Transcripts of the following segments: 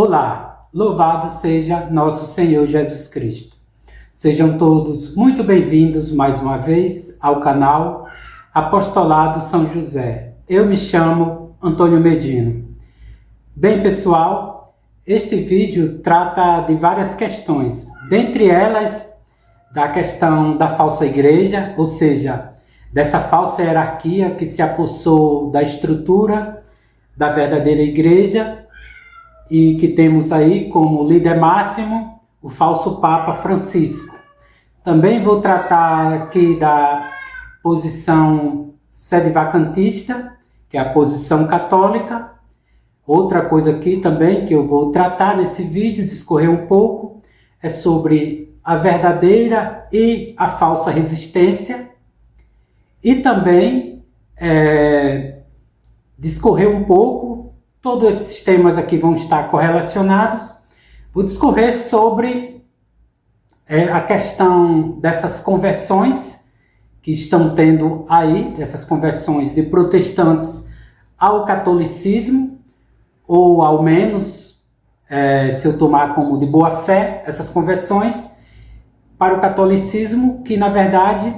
Olá, louvado seja nosso Senhor Jesus Cristo. Sejam todos muito bem-vindos mais uma vez ao canal Apostolado São José. Eu me chamo Antônio Medino. Bem, pessoal, este vídeo trata de várias questões, dentre elas da questão da falsa igreja, ou seja, dessa falsa hierarquia que se apossou da estrutura da verdadeira igreja e que temos aí como líder máximo o falso Papa Francisco. Também vou tratar aqui da posição sedevacantista, que é a posição católica. Outra coisa aqui também que eu vou tratar nesse vídeo, discorrer um pouco, é sobre a verdadeira e a falsa resistência. E também discorrer um pouco, todos esses temas aqui vão estar correlacionados. Vou discorrer sobre a questão dessas conversões que estão tendo aí, dessas conversões de protestantes ao catolicismo, ou ao menos, se eu tomar como de boa fé, essas conversões para o catolicismo, que na verdade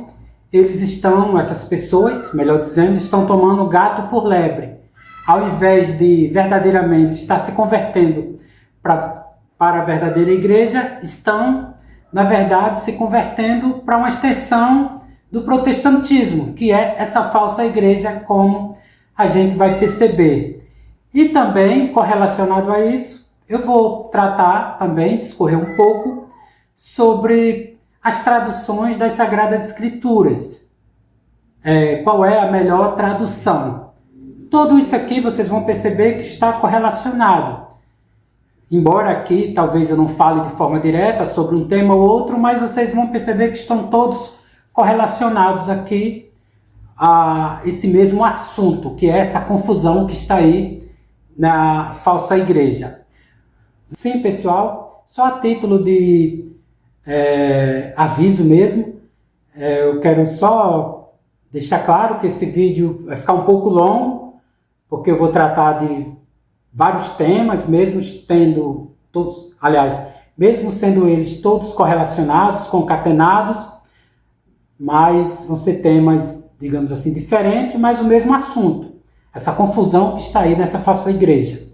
essas pessoas, melhor dizendo, estão tomando gato por lebre. Ao invés de verdadeiramente estar se convertendo para a verdadeira igreja, estão, na verdade, se convertendo para uma extensão do protestantismo, que é essa falsa igreja, como a gente vai perceber. E também, correlacionado a isso, eu vou tratar também, discorrer um pouco sobre as traduções das Sagradas Escrituras. Qual é a melhor tradução? Tudo isso aqui vocês vão perceber que está correlacionado. Embora aqui talvez eu não fale de forma direta sobre um tema ou outro, mas vocês vão perceber que estão todos correlacionados aqui a esse mesmo assunto, que é essa confusão que está aí na falsa igreja. Sim, pessoal, só a título de aviso mesmo, eu quero só deixar claro que esse vídeo vai ficar um pouco longo, porque eu vou tratar de vários temas, mesmo sendo eles todos correlacionados, concatenados, mas vão ser temas, digamos assim, diferentes, mas o mesmo assunto, essa confusão que está aí nessa falsa igreja.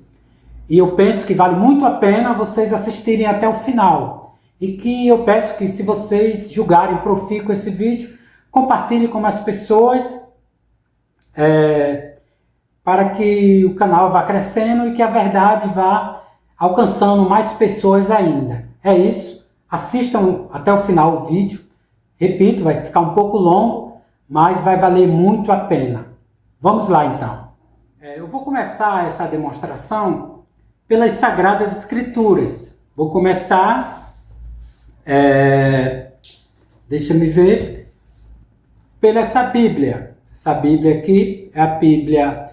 E eu penso que vale muito a pena vocês assistirem até o final, e que eu peço que, se vocês julgarem profícuo esse vídeo, compartilhem com mais pessoas, para que o canal vá crescendo e que a verdade vá alcançando mais pessoas ainda. É isso. Assistam até o final o vídeo. Repito, vai ficar um pouco longo, mas vai valer muito a pena. Vamos lá, então. Eu vou começar essa demonstração pelas Sagradas Escrituras. Vou começar, deixa-me ver, pela essa Bíblia. Essa Bíblia aqui é a Bíblia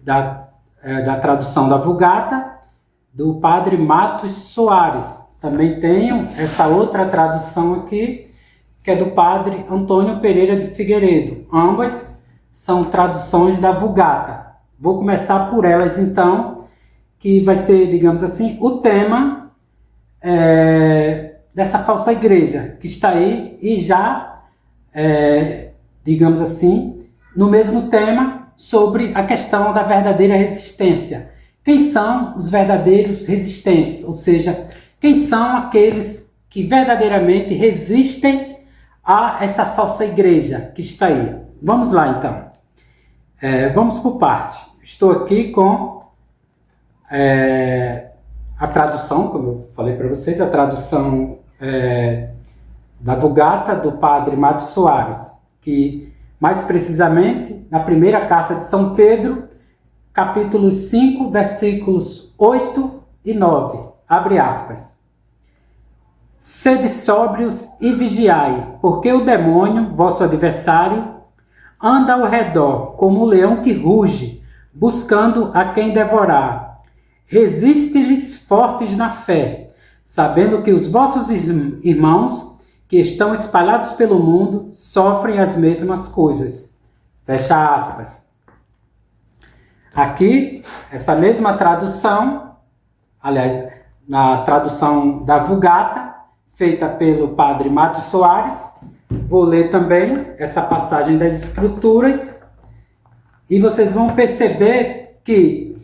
da tradução da Vulgata, do Padre Matos Soares. Também tenho essa outra tradução aqui, que é do Padre Antônio Pereira de Figueiredo. Ambas são traduções da Vulgata. Vou começar por elas, então, que vai ser, digamos assim, o tema dessa falsa igreja, que está aí e já, digamos assim, no mesmo tema, sobre a questão da verdadeira resistência. Quem são os verdadeiros resistentes? Ou seja, quem são aqueles que verdadeiramente resistem a essa falsa igreja que está aí? Vamos lá, então. Vamos por parte. Estou aqui com a tradução, como eu falei para vocês, a tradução da Vulgata do Padre Matos Soares, que mais precisamente, na primeira carta de São Pedro, capítulo 5, versículos 8 e 9. Abre aspas. Sede sóbrios e vigiai, porque o demônio, vosso adversário, anda ao redor como um leão que ruge, buscando a quem devorar. Resiste-lhes fortes na fé, sabendo que os vossos irmãos que estão espalhados pelo mundo, sofrem as mesmas coisas. Fecha aspas. Aqui, essa mesma tradução, aliás, na tradução da Vulgata, feita pelo padre Márcio Soares. Vou ler também essa passagem das Escrituras e vocês vão perceber que,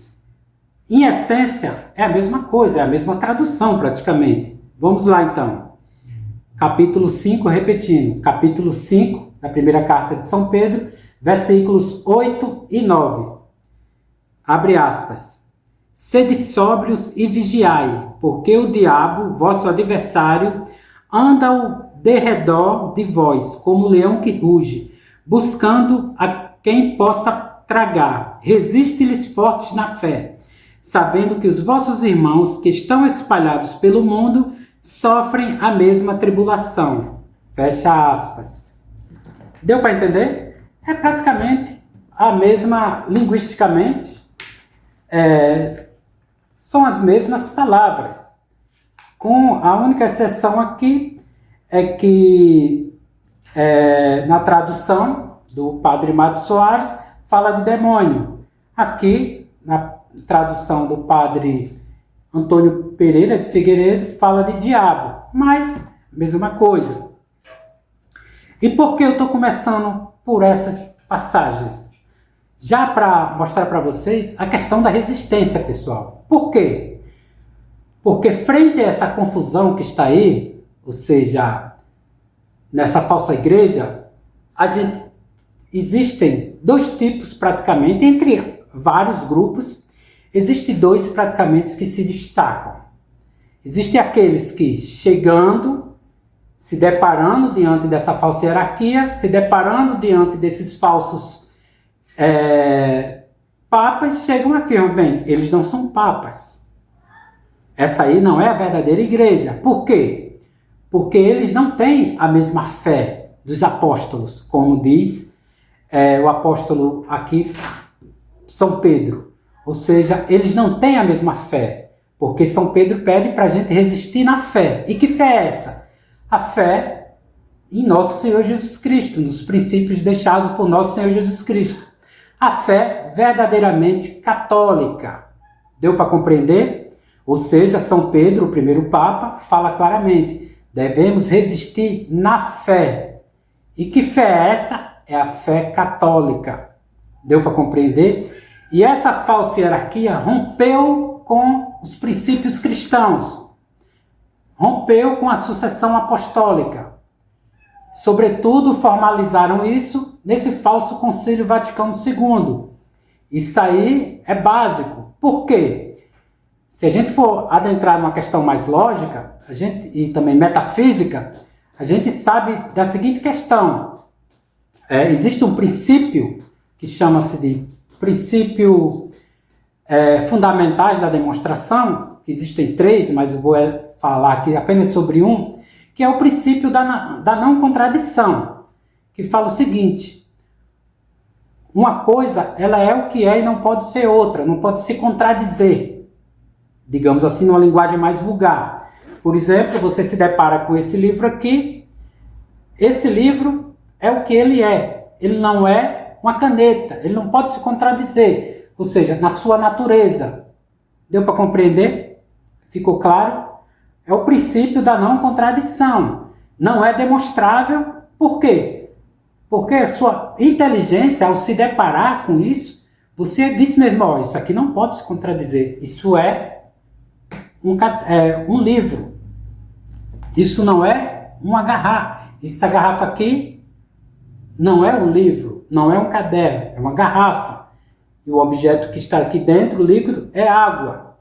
em essência, é a mesma coisa, é a mesma tradução praticamente. Vamos lá então. Capítulo 5, repetindo, capítulo 5 da primeira carta de São Pedro, versículos 8 e 9. Abre aspas. Sede sóbrios e vigiai, porque o diabo, vosso adversário, anda ao derredor de vós, como leão que ruge, buscando a quem possa tragar. Resiste-lhes fortes na fé, sabendo que os vossos irmãos que estão espalhados pelo mundo sofrem a mesma tribulação. Fecha aspas. Deu para entender? É praticamente a mesma, linguisticamente, são as mesmas palavras. Com a única exceção aqui é que na tradução do padre Márcio Soares fala de demônio. Aqui, na tradução do padre Antônio Pereira de Figueiredo, fala de diabo, mas mesma coisa. E por que eu estou começando por essas passagens? Já para mostrar para vocês a questão da resistência, pessoal. Por quê? Porque frente a essa confusão que está aí, ou seja, nessa falsa igreja, existem dois tipos praticamente, entre vários grupos, existem dois praticamente que se destacam. Existem aqueles que, chegando, se deparando diante dessa falsa hierarquia, se deparando diante desses falsos papas, chegam e afirmam, bem, eles não são papas. Essa aí não é a verdadeira igreja. Por quê? Porque eles não têm a mesma fé dos apóstolos, como diz o apóstolo aqui, São Pedro. Ou seja, eles não têm a mesma fé, porque São Pedro pede para a gente resistir na fé. E que fé é essa? A fé em nosso Senhor Jesus Cristo, nos princípios deixados por nosso Senhor Jesus Cristo. A fé verdadeiramente católica. Deu para compreender? Ou seja, São Pedro, o primeiro Papa, fala claramente, devemos resistir na fé. E que fé é essa? É a fé católica. Deu para compreender? E essa falsa hierarquia rompeu com os princípios cristãos. Rompeu com a sucessão apostólica. Sobretudo, formalizaram isso nesse falso Concílio Vaticano II. Isso aí é básico. Por quê? Se a gente for adentrar numa questão mais lógica, e também metafísica, a gente sabe da seguinte questão. Existe um princípio que chama-se de princípio fundamentais da demonstração, que existem três, mas eu vou falar aqui apenas sobre um, que é o princípio da não contradição, que fala o seguinte: uma coisa, ela é o que é e não pode ser outra, não pode se contradizer, digamos assim, numa linguagem mais vulgar. Por exemplo, você se depara com esse livro aqui, esse livro é o que ele não é uma caneta, ele não pode se contradizer, ou seja, na sua natureza. Deu para compreender? Ficou claro? É o princípio da não contradição. Não é demonstrável. Por quê? Porque a sua inteligência, ao se deparar com isso, você disse mesmo, isso aqui não pode se contradizer. Isso é um livro. Isso não é uma garrafa. Essa garrafa aqui não é um livro, não é um caderno, é uma garrafa. E o objeto que está aqui dentro, o líquido, é água.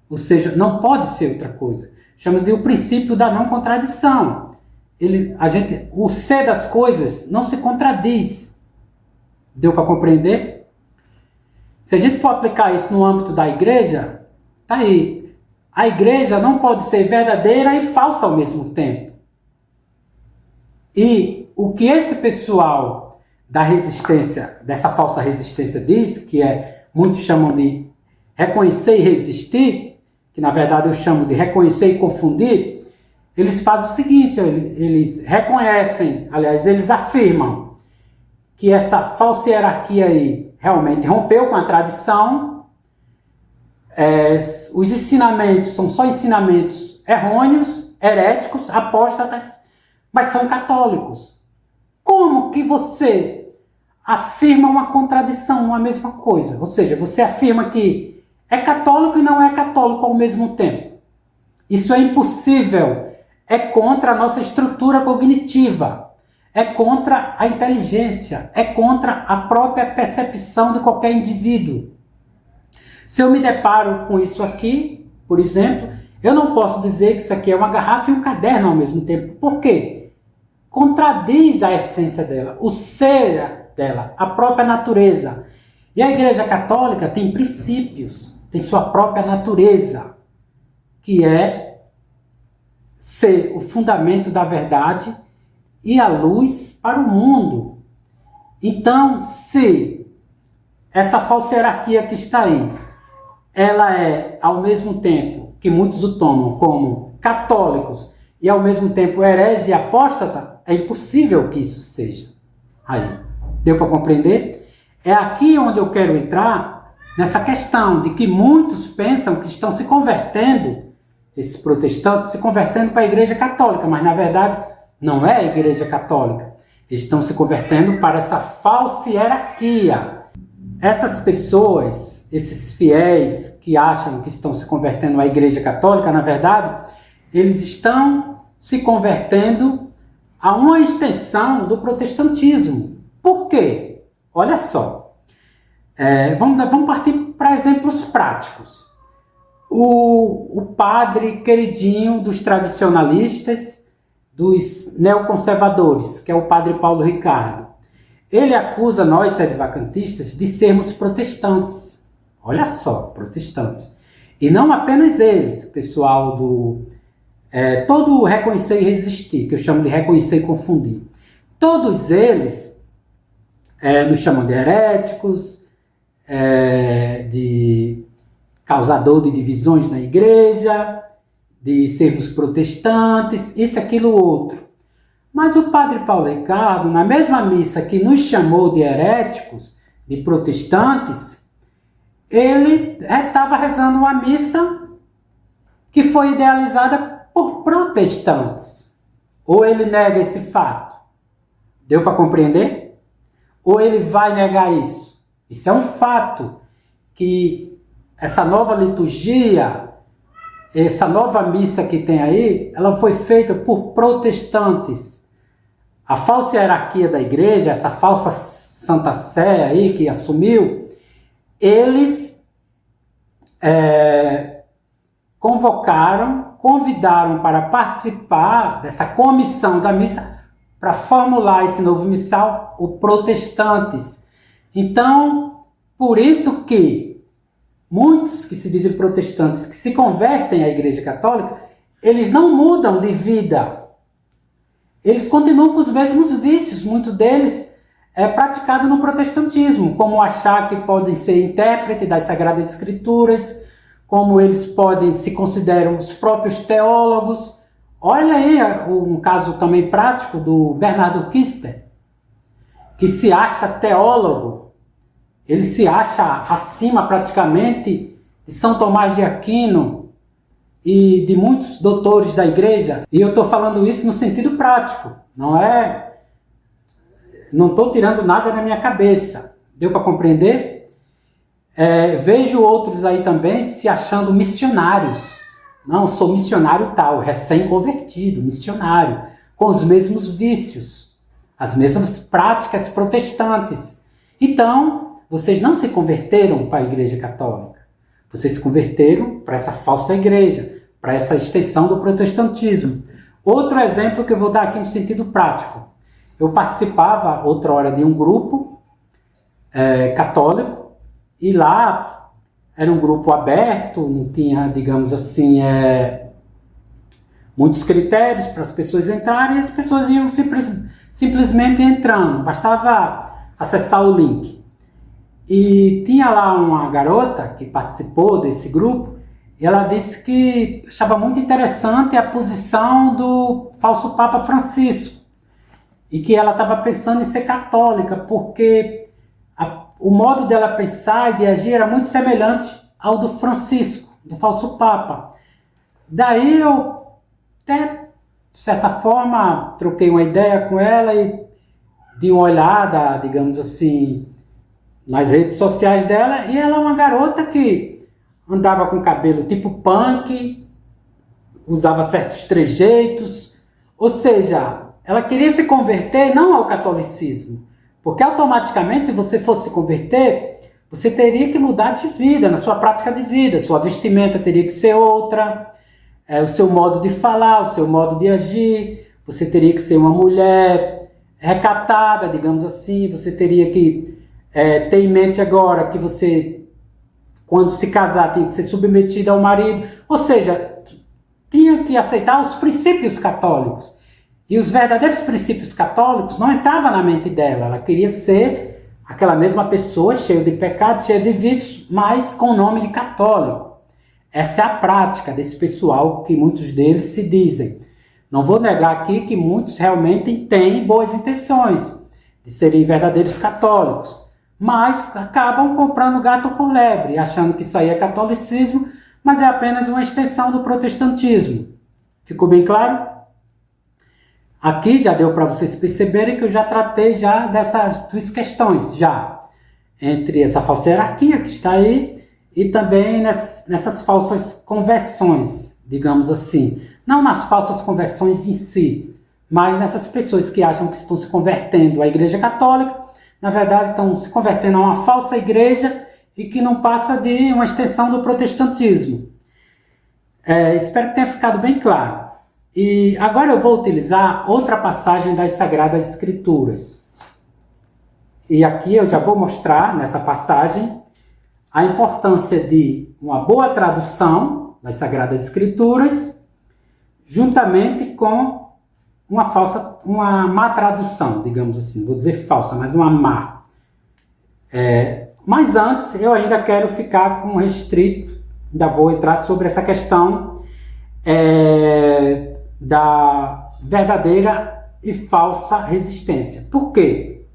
Ou seja, não pode ser outra coisa. Chamamos de o princípio da não contradição. O ser das coisas não se contradiz. Deu para compreender? Se a gente for aplicar isso no âmbito da igreja, tá aí. A igreja não pode ser verdadeira e falsa ao mesmo tempo. E o que esse pessoal da resistência, dessa falsa resistência diz, que muitos chamam de reconhecer e resistir, que na verdade eu chamo de reconhecer e confundir, eles fazem o seguinte, eles reconhecem, aliás, eles afirmam que essa falsa hierarquia aí realmente rompeu com a tradição, os ensinamentos são só ensinamentos errôneos, heréticos, apóstatas, mas são católicos. Como que você afirma uma contradição, uma mesma coisa? Ou seja, você afirma que é católico e não é católico ao mesmo tempo. Isso é impossível. É contra a nossa estrutura cognitiva. É contra a inteligência. É contra a própria percepção de qualquer indivíduo. Se eu me deparo com isso aqui, por exemplo, eu não posso dizer que isso aqui é uma garrafa e um caderno ao mesmo tempo. Por quê? Contradiz a essência dela, o ser dela, a própria natureza. E a Igreja Católica tem princípios, tem sua própria natureza, que é ser o fundamento da verdade e a luz para o mundo. Então, se essa falsa hierarquia que está aí, ela é, ao mesmo tempo, que muitos o tomam como católicos e, ao mesmo tempo, herege e apóstata, é impossível que isso seja. Aí, deu para compreender? É aqui onde eu quero entrar, nessa questão de que muitos pensam que estão se convertendo, esses protestantes se convertendo para a Igreja Católica, mas, na verdade, não é a Igreja Católica. Eles estão se convertendo para essa falsa hierarquia. Essas pessoas, esses fiéis que acham que estão se convertendo à Igreja Católica, na verdade, eles estão se convertendo a uma extensão do protestantismo. Por quê? Olha só. Vamos partir para exemplos práticos. O padre queridinho dos tradicionalistas, dos neoconservadores, que é o padre Paulo Ricardo, ele acusa nós, sedevacantistas, de sermos protestantes. Olha só, protestantes. E não apenas eles, o pessoal do... todo o reconhecer e resistir, que eu chamo de reconhecer e confundir. Todos eles nos chamam de heréticos, de causador de divisões na igreja, de sermos protestantes, isso, aquilo, outro. Mas o padre Paulo Ricardo, na mesma missa que nos chamou de heréticos, de protestantes, ele estava rezando uma missa que foi idealizada por protestantes. Ou ele nega esse fato? Deu para compreender? Ou ele vai negar isso? Isso é um fato, que essa nova liturgia, essa nova missa que tem aí, ela foi feita por protestantes. A falsa hierarquia da igreja, essa falsa Santa Sé aí que assumiu, eles convidaram para participar dessa comissão da missa para formular esse novo missal, o protestantes. Então, por isso que muitos que se dizem protestantes, que se convertem à Igreja Católica, eles não mudam de vida. Eles continuam com os mesmos vícios, muitos deles praticados no protestantismo, como achar que podem ser intérprete das Sagradas Escrituras, como eles se consideram os próprios teólogos. Olha aí um caso também prático do Bernardo Kister, que se acha teólogo. Ele se acha acima praticamente de São Tomás de Aquino e de muitos doutores da igreja. E eu estou falando isso no sentido prático. Não estou tirando nada da minha cabeça. Deu para compreender? Vejo outros aí também se achando missionários. Não, sou missionário tal, recém-convertido, missionário, com os mesmos vícios, as mesmas práticas protestantes. Então, vocês não se converteram para a Igreja Católica. Vocês se converteram para essa falsa igreja, para essa extensão do protestantismo. Outro exemplo que eu vou dar aqui no sentido prático. Eu participava, outra hora, de um grupo católico, e lá era um grupo aberto, não tinha, digamos assim, muitos critérios para as pessoas entrarem, e as pessoas iam simplesmente entrando, bastava acessar o link. E tinha lá uma garota que participou desse grupo, e ela disse que achava muito interessante a posição do falso Papa Francisco, e que ela estava pensando em ser católica, porque o modo dela pensar e de agir era muito semelhante ao do Francisco, do falso Papa. Daí eu até, de certa forma, troquei uma ideia com ela e dei uma olhada, digamos assim, nas redes sociais dela, e ela é uma garota que andava com cabelo tipo punk, usava certos trejeitos, ou seja, ela queria se converter não ao catolicismo, porque automaticamente, se você fosse se converter, você teria que mudar de vida, na sua prática de vida, sua vestimenta teria que ser outra, o seu modo de falar, o seu modo de agir, você teria que ser uma mulher recatada, digamos assim, você teria que ter em mente agora que você, quando se casar, tem que ser submetida ao marido, ou seja, tinha que aceitar os princípios católicos. E os verdadeiros princípios católicos não entravam na mente dela, ela queria ser aquela mesma pessoa, cheia de pecado, cheia de vícios, mas com o nome de católico. Essa é a prática desse pessoal que muitos deles se dizem. Não vou negar aqui que muitos realmente têm boas intenções de serem verdadeiros católicos, mas acabam comprando gato por lebre, achando que isso aí é catolicismo, mas é apenas uma extensão do protestantismo. Ficou bem claro? Aqui já deu para vocês perceberem que eu já tratei já dessas duas questões, já, entre essa falsa hierarquia que está aí e também nessas falsas conversões, digamos assim. Não nas falsas conversões em si, mas nessas pessoas que acham que estão se convertendo à Igreja Católica, na verdade estão se convertendo a uma falsa igreja e que não passa de uma extensão do protestantismo. Espero que tenha ficado bem claro. E agora eu vou utilizar outra passagem das Sagradas Escrituras. E aqui eu já vou mostrar, nessa passagem, a importância de uma boa tradução das Sagradas Escrituras, juntamente com uma má tradução, digamos assim. Vou dizer falsa, mas uma má. Mas antes, eu ainda quero ficar com restrito, ainda vou entrar sobre essa questão da verdadeira e falsa resistência. Por quê?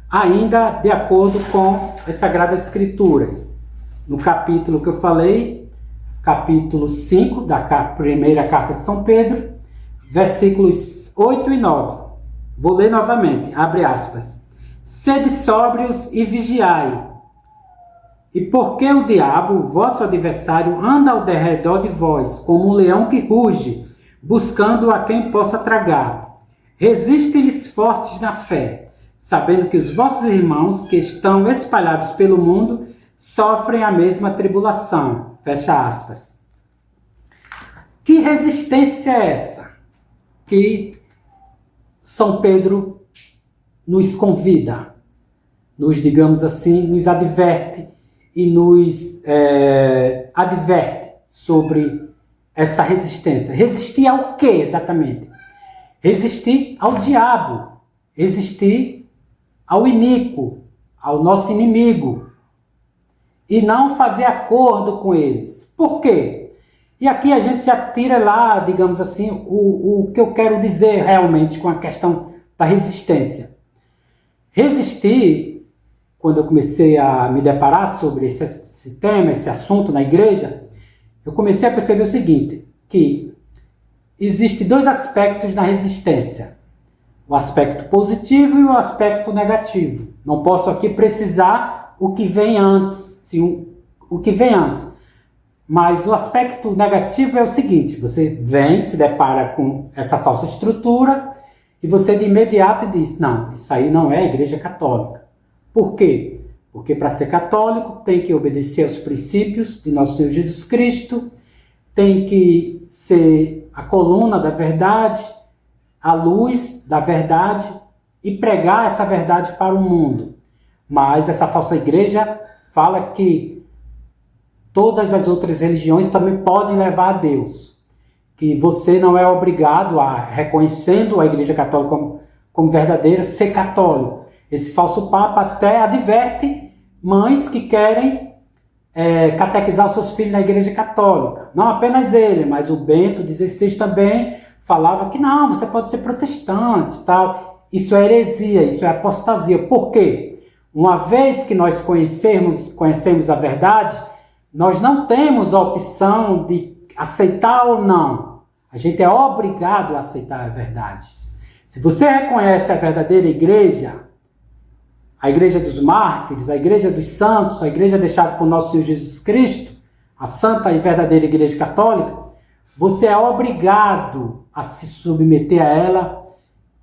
Ainda de acordo com as Sagradas Escrituras. No capítulo que eu falei, capítulo 5 da primeira carta de São Pedro, versículos 8 e 9. Vou ler novamente, abre aspas. Sede sóbrios e vigiai. E porque o diabo, vosso adversário, anda ao derredor de vós, como um leão que ruge, buscando a quem possa tragar. Resiste-lhes fortes na fé, sabendo que os vossos irmãos, que estão espalhados pelo mundo, sofrem a mesma tribulação. Fecha aspas. Que resistência é essa que São Pedro nos convida, digamos assim, nos adverte e nos adverte sobre essa resistência? Resistir ao que exatamente? Resistir ao diabo, resistir ao iníquo, ao nosso inimigo, e não fazer acordo com eles. Por quê? E aqui a gente já tira lá, digamos assim, o que eu quero dizer realmente com a questão da resistência. Resistir, quando eu comecei a me deparar sobre esse tema, esse assunto na igreja, eu comecei a perceber o seguinte, que existem dois aspectos na resistência. O aspecto positivo e o aspecto negativo. Não posso aqui precisar o que vem antes, Mas o aspecto negativo é o seguinte, você vem, se depara com essa falsa estrutura e você de imediato diz, não, isso aí não é a Igreja Católica. Por quê? Porque para ser católico tem que obedecer aos princípios de nosso Senhor Jesus Cristo, tem que ser a coluna da verdade, a luz da verdade e pregar essa verdade para o mundo. Mas essa falsa igreja fala que todas as outras religiões também podem levar a Deus. Que você não é obrigado a, reconhecendo a Igreja Católica como verdadeira, ser católico. Esse falso Papa até adverte mães que querem catequizar os seus filhos na Igreja Católica. Não apenas ele, mas o Bento XVI também falava que não, você pode ser protestante, tal. Isso é heresia, isso é apostasia. Por quê? Uma vez que nós conhecemos a verdade, nós não temos a opção de aceitar ou não. A gente é obrigado a aceitar a verdade. Se você reconhece a verdadeira igreja, a igreja dos mártires, a igreja dos santos, a igreja deixada por nosso Senhor Jesus Cristo, a santa e verdadeira igreja católica, você é obrigado a se submeter a ela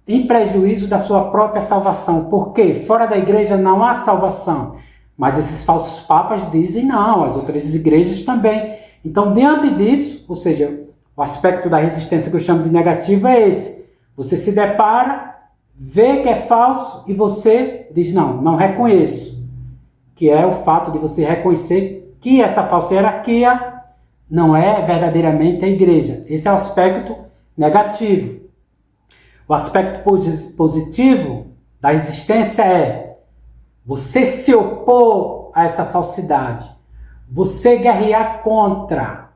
em prejuízo da sua própria salvação. Por quê? Fora da igreja não há salvação. Mas esses falsos papas dizem não, as outras igrejas também. Então, diante disso, ou seja, o aspecto da resistência que eu chamo de negativo é esse. Você se depara, vê que é falso e você diz não, não reconheço. Que é o fato de você reconhecer que essa falsa hierarquia não é verdadeiramente a igreja. Esse é o aspecto negativo. O aspecto positivo da resistência é você se opor a essa falsidade, você guerrear contra,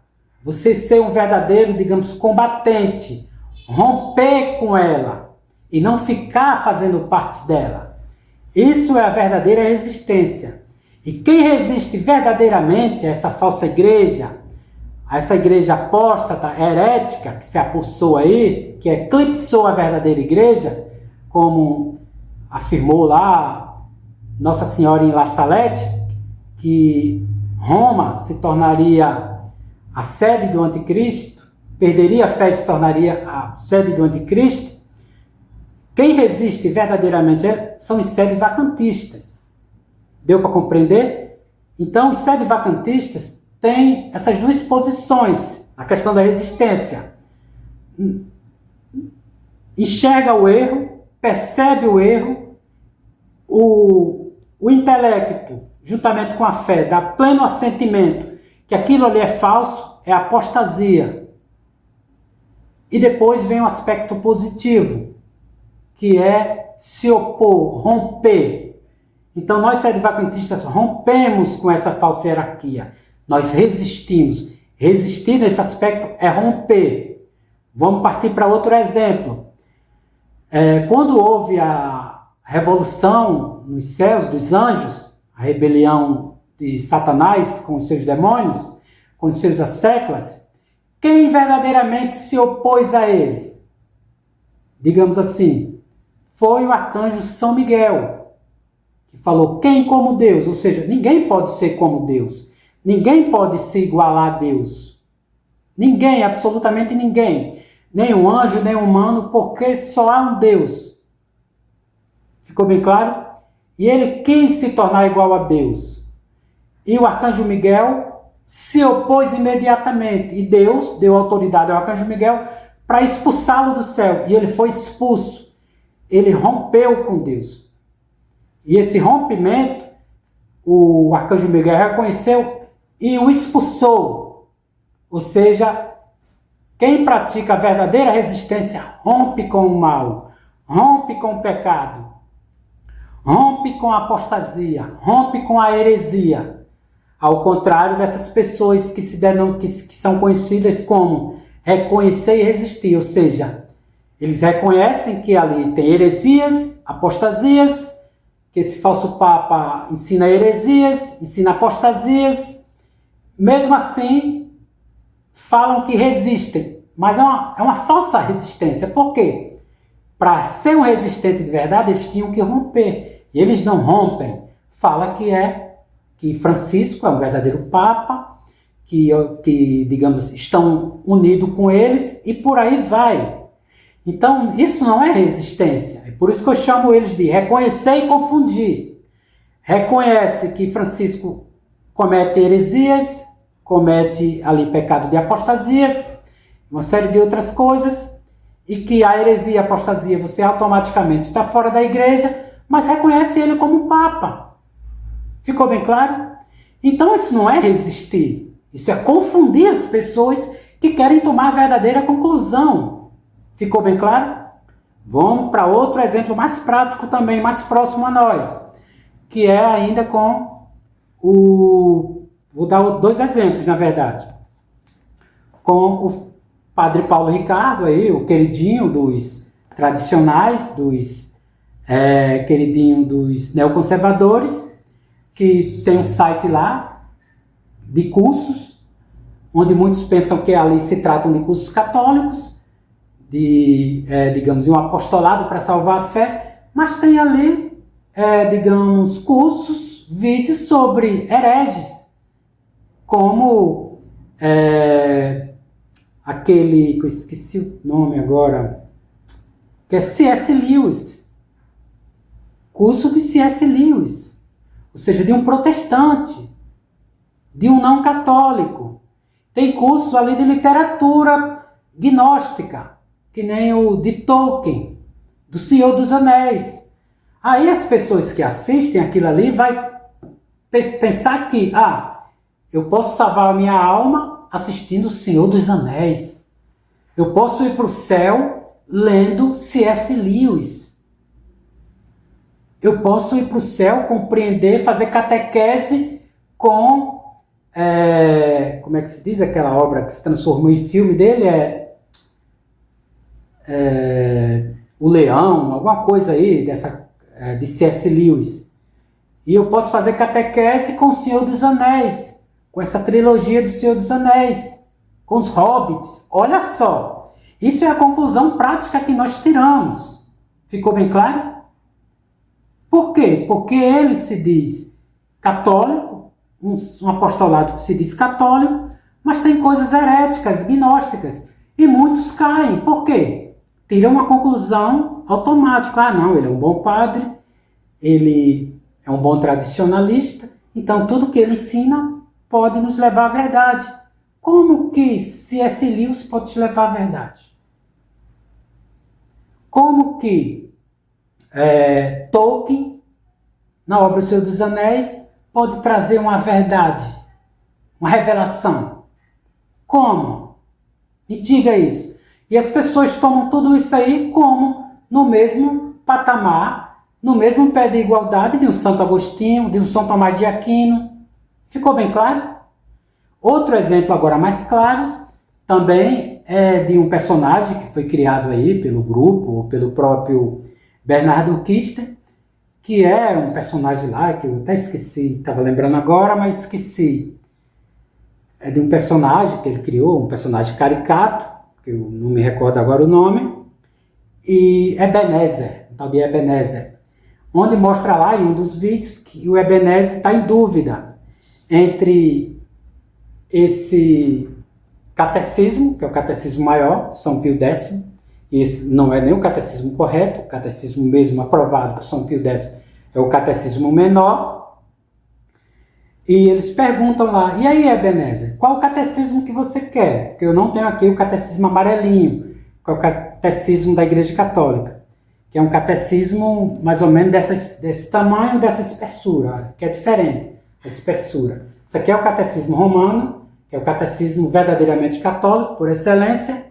você ser um verdadeiro, digamos, combatente, romper com ela e não ficar fazendo parte dela. Isso é a verdadeira resistência. E quem resiste verdadeiramente a essa falsa igreja, a essa igreja apóstata, herética, que se apossou aí, que eclipsou a verdadeira igreja, como afirmou lá Nossa Senhora em La Salette, que Roma se tornaria a sede do anticristo, perderia a fé e se tornaria a sede do anticristo. Quem resiste verdadeiramente são os sedevacantistas. Deu para compreender? Então, os sedevacantistas têm essas duas posições, a questão da resistência. Enxerga o erro, percebe o erro, o intelecto, juntamente com a fé, dá pleno assentimento que aquilo ali é falso, é apostasia. E depois vem o aspecto positivo, que é se opor, romper. Então nós sedevacantistas rompemos com essa falsa hierarquia. Nós resistimos. Resistir nesse aspecto é romper. Vamos partir para outro exemplo. Quando houve a revolução nos céus dos anjos, a rebelião de Satanás com os seus demônios, com os seus asseclas, quem verdadeiramente se opôs a eles? Digamos assim, foi o arcanjo São Miguel, que falou, quem como Deus? Ou seja, ninguém pode ser como Deus. Ninguém pode se igualar a Deus. Ninguém, absolutamente ninguém. Nem um anjo, nem um humano, porque só há um Deus. Ficou bem claro? E ele quis se tornar igual a Deus. E o arcanjo Miguel se opôs imediatamente. E Deus deu autoridade ao arcanjo Miguel para expulsá-lo do céu. E ele foi expulso. Ele rompeu com Deus. E esse rompimento, o arcanjo Miguel reconheceu e o expulsou. Ou seja, quem pratica a verdadeira resistência rompe com o mal, rompe com o pecado, rompe com a apostasia, rompe com a heresia. Ao contrário dessas pessoas que são conhecidas como reconhecer e resistir, ou seja, eles reconhecem que ali tem heresias, apostasias, que esse falso papa ensina heresias, ensina apostasias, mesmo assim falam que resistem, mas é uma falsa resistência. Por quê? Para ser um resistente de verdade, eles tinham que romper, e eles não rompem. Fala que Francisco é um verdadeiro papa, que digamos assim, estão unidos com eles, e por aí vai. Então, isso não é resistência. É por isso que eu chamo eles de reconhecer e confundir. Reconhece que Francisco comete heresias, comete ali pecado de apostasias, uma série de outras coisas, e que a heresia e a apostasia você automaticamente está fora da igreja, mas reconhece ele como papa. Ficou bem claro? Então, isso não é resistir. Isso é confundir as pessoas que querem tomar a verdadeira conclusão. Ficou bem claro? Vamos para outro exemplo mais prático também, mais próximo a nós, que é ainda com vou dar dois exemplos, na verdade. Com o padre Paulo Ricardo, aí, o queridinho dos tradicionais, queridinho dos neoconservadores, que tem um site lá, de cursos, onde muitos pensam que ali se tratam de cursos católicos, digamos, de um apostolado para salvar a fé, mas tem ali, digamos, cursos, vídeos sobre hereges, como aquele, que eu esqueci o nome agora, que é C.S. Lewis, curso de C.S. Lewis, ou seja, de um protestante, de um não católico. Tem curso ali de literatura gnóstica, que nem o de Tolkien, do Senhor dos Anéis. Aí as pessoas que assistem aquilo ali vai pensar que, eu posso salvar a minha alma assistindo o Senhor dos Anéis. Eu posso ir para o céu lendo C.S. Lewis. Eu posso ir para o céu, compreender, fazer catequese com... como é que se diz aquela obra que se transformou em filme dele? O Leão, alguma coisa aí de C.S. Lewis. E eu posso fazer catequese com o Senhor dos Anéis, com essa trilogia do Senhor dos Anéis, com os hobbits. Olha só, isso é a conclusão prática que nós tiramos. Ficou bem claro? Por quê? Porque ele se diz católico, um apostolado que se diz católico, mas tem coisas heréticas, gnósticas, e muitos caem. Por quê? Tiram uma conclusão automática. Não, ele é um bom padre, ele é um bom tradicionalista, então tudo que ele ensina pode nos levar à verdade. Como que C.S. Lewis pode te levar à verdade? Como que Tolkien, na obra O Senhor dos Anéis, pode trazer uma verdade, uma revelação? Como? Me diga isso. E as pessoas tomam tudo isso aí como no mesmo patamar, no mesmo pé de igualdade de um Santo Agostinho, de um São Tomás de Aquino. Ficou bem claro? Outro exemplo agora mais claro, também é de um personagem que foi criado aí pelo grupo, ou pelo próprio Bernardo Kister, que é um personagem lá, que eu até esqueci, estava lembrando agora, mas esqueci. É de um personagem que ele criou, um personagem caricato, que eu não me recordo agora o nome, e Ebenezer, tal de Ebenezer, onde mostra lá em um dos vídeos que o Ebenezer está em dúvida entre esse catecismo, que é o catecismo maior, São Pio X, e esse não é nem o catecismo correto, o catecismo mesmo aprovado por São Pio X é o catecismo menor, e eles perguntam lá, e aí Ebenezer, qual o catecismo que você quer? Porque eu não tenho aqui o catecismo amarelinho, que é o catecismo da Igreja Católica, que é um catecismo mais ou menos desse tamanho, dessa espessura, que é diferente, essa espessura. Isso aqui é o catecismo romano, que é o catecismo verdadeiramente católico, por excelência.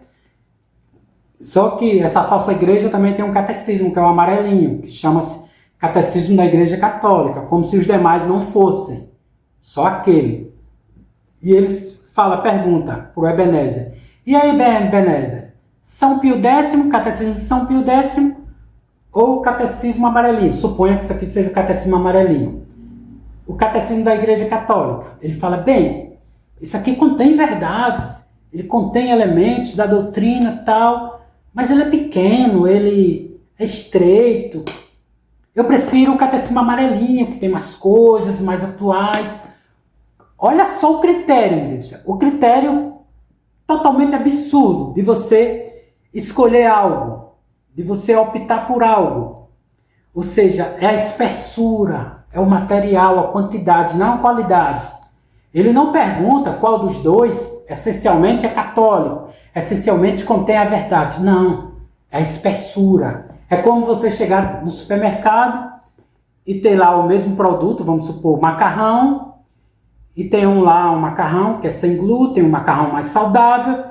Só que essa falsa igreja também tem um catecismo, que é o amarelinho, que chama-se Catecismo da Igreja Católica, como se os demais não fossem, só aquele. E eles pergunta para o Ebenezer, e aí Ebenezer, São Pio X, catecismo de São Pio X, ou catecismo amarelinho? Suponha que isso aqui seja o catecismo amarelinho. O catecismo da Igreja Católica. Ele fala, bem, isso aqui contém verdades, ele contém elementos da doutrina e tal, mas ele é pequeno, ele é estreito. Eu prefiro o catecismo amarelinho, que tem mais coisas, mais atuais. Olha só o critério, meu Deus. O critério totalmente absurdo de você escolher algo, de você optar por algo. Ou seja, é a espessura, é o material, a quantidade, não a qualidade. Ele não pergunta qual dos dois essencialmente é católico, essencialmente contém a verdade. Não, é a espessura. É como você chegar no supermercado e ter lá o mesmo produto, vamos supor, macarrão, e tem um macarrão que é sem glúten, um macarrão mais saudável,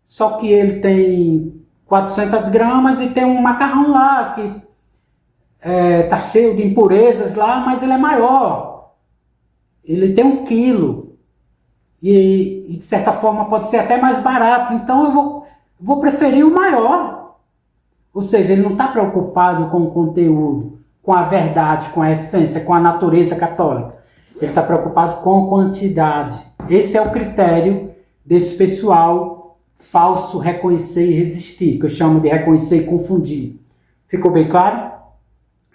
só que ele tem 400 gramas, e tem um macarrão lá que tá cheio de impurezas lá, mas ele é maior. Ele tem 1 quilo. E de certa forma pode ser até mais barato. Então eu vou preferir o maior. Ou seja, ele não está preocupado com o conteúdo, com a verdade, com a essência, com a natureza católica. Ele está preocupado com quantidade. Esse é o critério desse pessoal falso reconhecer e resistir, que eu chamo de reconhecer e confundir. Ficou bem claro?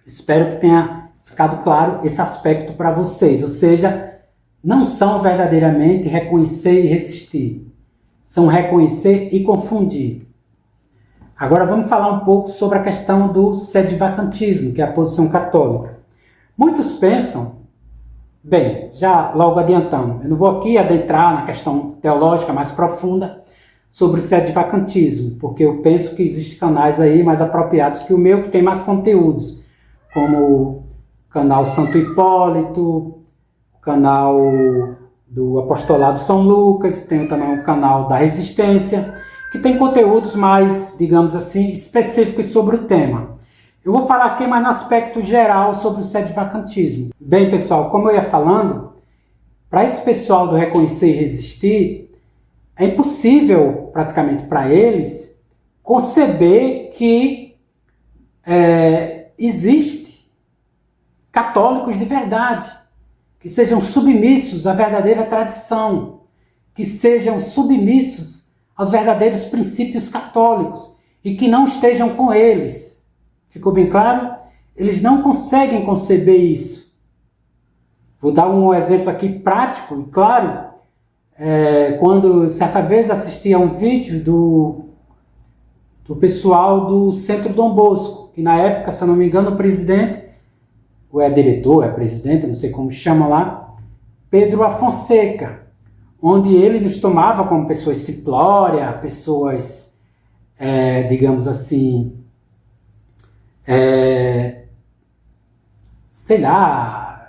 Espero que tenha ficado claro esse aspecto para vocês. Ou seja, não são verdadeiramente reconhecer e resistir. São reconhecer e confundir. Agora vamos falar um pouco sobre a questão do sedivacantismo, que é a posição católica. Muitos pensam, bem, já logo adiantando, eu não vou aqui adentrar na questão teológica mais profunda sobre o sedivacantismo, porque eu penso que existem canais aí mais apropriados que o meu, que tem mais conteúdos, como o canal Santo Hipólito, o canal do Apostolado São Lucas, tem também o canal da Resistência, que tem conteúdos mais, digamos assim, específicos sobre o tema. Eu vou falar aqui mais no aspecto geral sobre o sedivacantismo. Bem, pessoal, como eu ia falando, para esse pessoal do reconhecer e resistir, é impossível, praticamente para eles, conceber que existe católicos de verdade, que sejam submissos à verdadeira tradição, que sejam submissos aos verdadeiros princípios católicos e que não estejam com eles. Ficou bem claro? Eles não conseguem conceber isso. Vou dar um exemplo aqui prático e claro. Quando certa vez assisti a um vídeo do pessoal do Centro Dom Bosco, que na época, se eu não me engano, o presidente, ou é diretor, é presidente, não sei como chama lá, Pedro Afonseca, onde ele nos tomava como pessoas simplórias, pessoas, digamos assim, sei lá,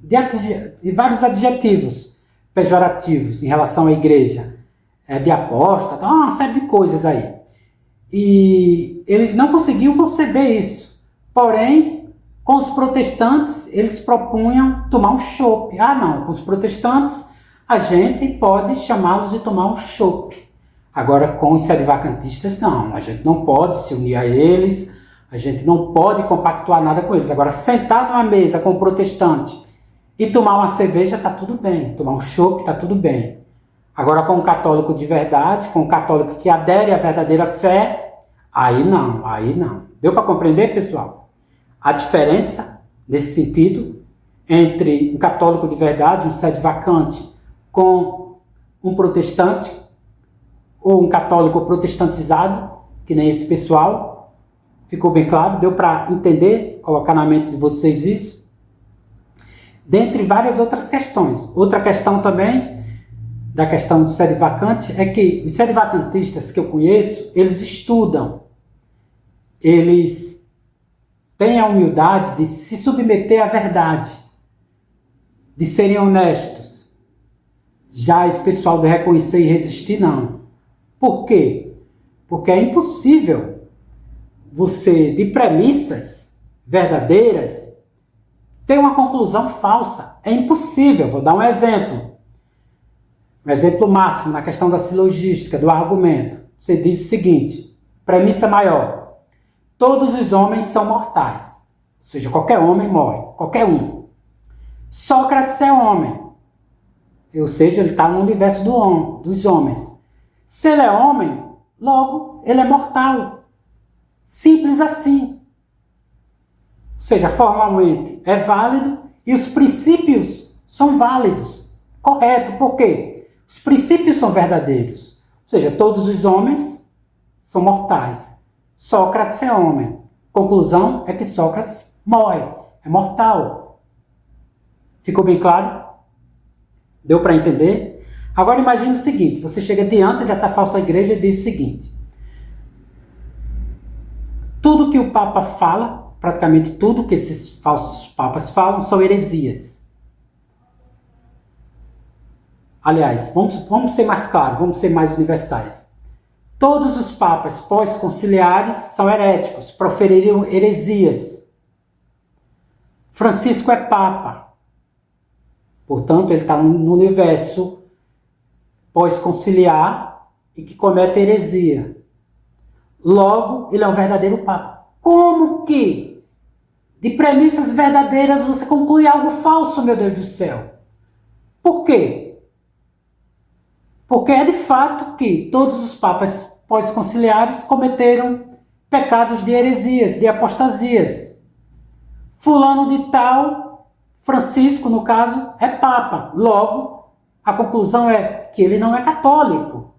de vários adjetivos pejorativos em relação à igreja, de apóstata, uma série de coisas aí. E eles não conseguiam conceber isso. Porém, com os protestantes, eles propunham tomar um chopp. Ah, não, com os protestantes, a gente pode chamá-los de tomar um chopp. Agora, com os sedivacantistas, não. A gente não pode se unir a eles, a gente não pode compactuar nada com eles. Agora, sentar numa mesa com o protestante e tomar uma cerveja, está tudo bem. Tomar um chopp, está tudo bem. Agora, com um católico de verdade, com um católico que adere à verdadeira fé, aí não, aí não. Deu para compreender, pessoal? A diferença, nesse sentido, entre um católico de verdade, um sedivacante, com um protestante, ou um católico protestantizado, que nem esse pessoal. Ficou bem claro? Deu para entender, colocar na mente de vocês isso? Dentre várias outras questões. Outra questão também, da questão do sedivacante, é que os sedivacantistas que eu conheço, eles estudam. Eles têm a humildade de se submeter à verdade, de serem honestos. Já esse pessoal de reconhecer e resistir, não. Por quê? Porque é impossível você, de premissas verdadeiras, ter uma conclusão falsa. É impossível. Vou dar um exemplo. Um exemplo máximo na questão da silogística, do argumento. Você diz o seguinte, premissa maior. Todos os homens são mortais. Ou seja, qualquer homem morre. Qualquer um. Sócrates é homem. Ou seja, ele está no universo dos homens. Se ele é homem, logo ele é mortal. Simples assim. Ou seja, formalmente é válido e os princípios são válidos. Correto. Por quê? Os princípios são verdadeiros. Ou seja, todos os homens são mortais. Sócrates é homem. Conclusão é que Sócrates morre. É mortal. Ficou bem claro? Deu para entender? Agora imagine o seguinte, você chega diante dessa falsa igreja e diz o seguinte. Tudo que o Papa fala, praticamente tudo que esses falsos papas falam, são heresias. Aliás, vamos ser mais claros, vamos ser mais universais. Todos os papas pós-conciliares são heréticos, proferiram heresias. Francisco é papa. Portanto, ele está no universo pós-conciliar e que comete heresia. Logo, ele é um verdadeiro papa. Como que, de premissas verdadeiras, você conclui algo falso, meu Deus do céu? Por quê? Porque é de fato que todos os papas pós-conciliares cometeram pecados de heresias, de apostasias. Fulano de tal, Francisco, no caso, é papa. Logo, a conclusão é que ele não é católico.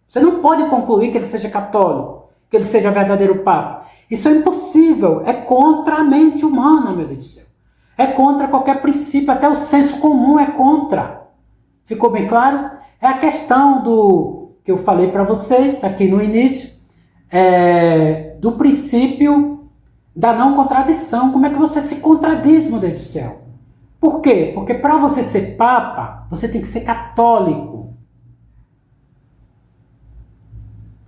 Você não pode concluir que ele seja católico, que ele seja verdadeiro papa. Isso é impossível, é contra a mente humana, meu Deus do céu. É contra qualquer princípio, até o senso comum é contra. Ficou bem claro? É a questão do que eu falei para vocês aqui no início, do princípio da não contradição. Como é que você se contradiz, meu Deus do céu? Por quê? Porque para você ser papa, você tem que ser católico.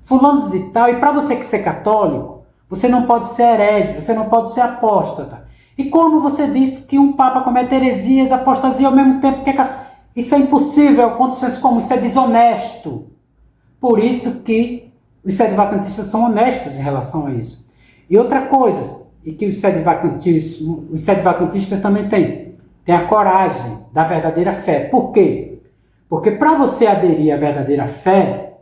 Fulano de tal, e para você que ser católico, você não pode ser herege, você não pode ser apóstata. E como você diz que um papa comete heresias, apostasia ao mesmo tempo que é católico? Isso é impossível, contra o senso comum, isso é desonesto. Por isso que os sedevacantistas são honestos em relação a isso. E outra coisa, e que os sedevacantistas também têm a coragem da verdadeira fé. Por quê? Porque para você aderir à verdadeira fé,